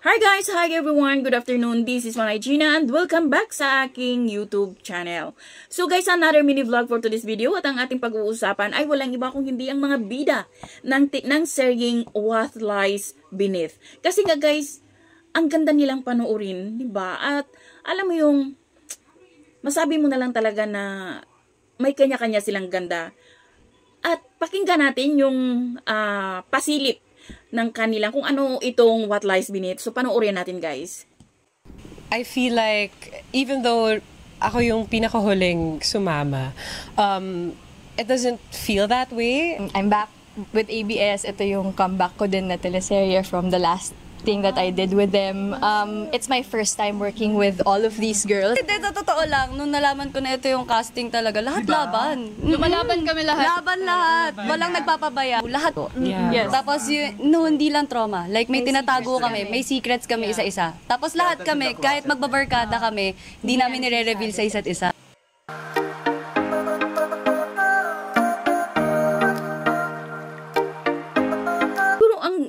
Hi guys! Hi everyone! Good afternoon! This is Manay Gina and welcome back sa aking YouTube channel. So guys, another mini vlog for today's video at ang ating pag-uusapan ay walang iba kung hindi ang mga bida ng seryeng What Lies Beneath. Kasi nga guys, ang ganda nilang panoorin, di ba? At alam mo yung masabi mo na lang talaga na may kanya-kanya silang ganda. At pakinggan natin yung pasilip ng kanilang kung ano itong What Lies Beneath. So panoorin natin guys. I feel like even though ako yung pinakahuling sumama, it doesn't feel that way. I'm back with ABS. Ito yung comeback ko din na teleserye from the last thing that I did with them. It's my first time working with all of these girls. Hindi, totoo lang. Nung nalaman ko na ito yung casting talaga, lahat laban. Lumalaban kami lahat. Laban lahat. Walang nagpapabaya. Lahat. Yeah. Yes. Tapos hindi lang trauma. Like may tinatago kami, may secrets kami isa-isa. Tapos lahat kami, kahit magbabarkada kami, hindi namin nire-reveal sa isa't isa.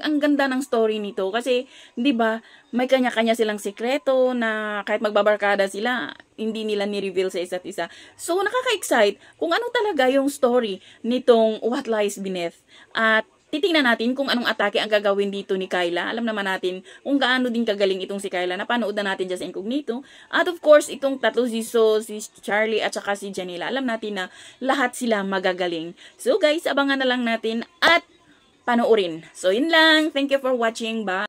Ang ganda ng story nito kasi 'di ba may kanya-kanya silang sekreto na kahit magbabarkada sila hindi nila ni-reveal sa isa't isa. So nakaka-excite kung ano talaga yung story nitong What Lies Beneath. At titingnan natin kung anong atake ang gagawin dito ni Kyla. Alam naman natin kung gaano din kagaling itong si Kyla. Napanood na natin dyan sa Incognito. At of course, itong tatlo si Charlie at saka si Janila. Alam natin na lahat sila magagaling. So guys, abangan na lang natin at panoorin. So, yun lang. Thank you for watching. Bye!